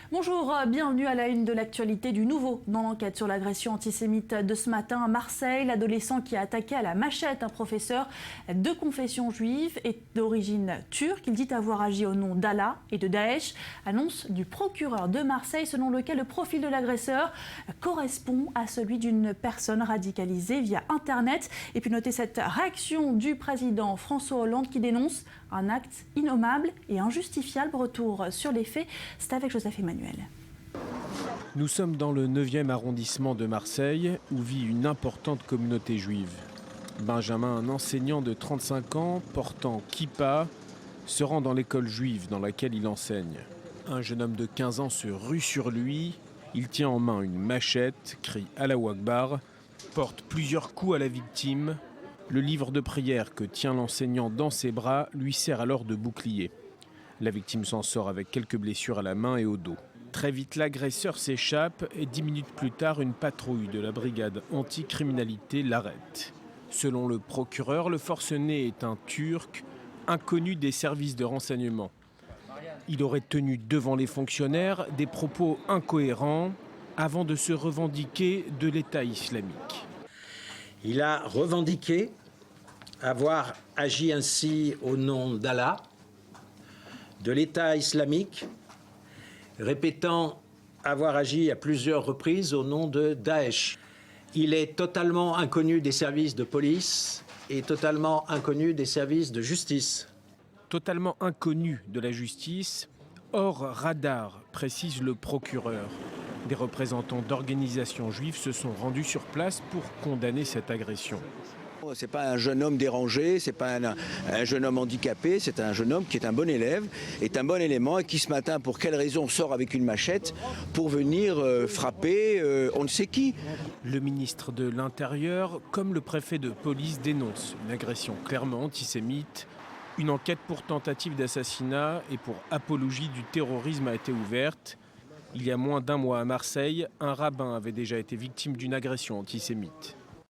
Bonjour, bienvenue à la une de l'actualité du Nouveau. Dans l'enquête sur l'agression antisémite de ce matin à Marseille, l'adolescent qui a attaqué à la machette un professeur de confession juive est d'origine turque. Il dit avoir agi au nom d'Allah et de Daesh. Annonce du procureur de Marseille selon lequel le profil de l'agresseur correspond à celui d'une personne radicalisée via Internet. Et puis notez cette réaction du président François Hollande qui dénonce un acte innommable et injustifiable. Retour sur les faits, c'est avec Joseph Emmanuel. Nous sommes dans le 9e arrondissement de Marseille où vit une importante communauté juive. Benjamin, un enseignant de 35 ans, portant kippa, se rend dans l'école juive dans laquelle il enseigne. Un jeune homme de 15 ans se rue sur lui. Il tient en main une machette, crie Allahu Akbar, porte plusieurs coups à la victime. Le livre de prière que tient l'enseignant dans ses bras lui sert alors de bouclier. La victime s'en sort avec quelques blessures à la main et au dos. Très vite, l'agresseur s'échappe et 10 minutes plus tard, une patrouille de la brigade anticriminalité l'arrête. Selon le procureur, le forcené est un Turc inconnu des services de renseignement. Il aurait tenu devant les fonctionnaires des propos incohérents avant de se revendiquer de l'État islamique. Il a revendiqué avoir agi ainsi au nom d'Allah, de l'État islamique, répétant avoir agi à plusieurs reprises au nom de Daesh. Il est totalement inconnu des services de police et totalement inconnu des services de justice. Totalement inconnu de la justice, hors radar, précise le procureur. Des représentants d'organisations juives se sont rendus sur place pour condamner cette agression. C'est pas un jeune homme dérangé, c'est pas un jeune homme handicapé, c'est un jeune homme qui est un bon élève, est un bon élément et qui ce matin, pour quelle raison, sort avec une machette pour venir frapper on ne sait qui. Le ministre de l'Intérieur, comme le préfet de police, dénonce une agression clairement antisémite. Une enquête pour tentative d'assassinat et pour apologie du terrorisme a été ouverte. Il y a moins d'un mois à Marseille, un rabbin avait déjà été victime d'une agression antisémite.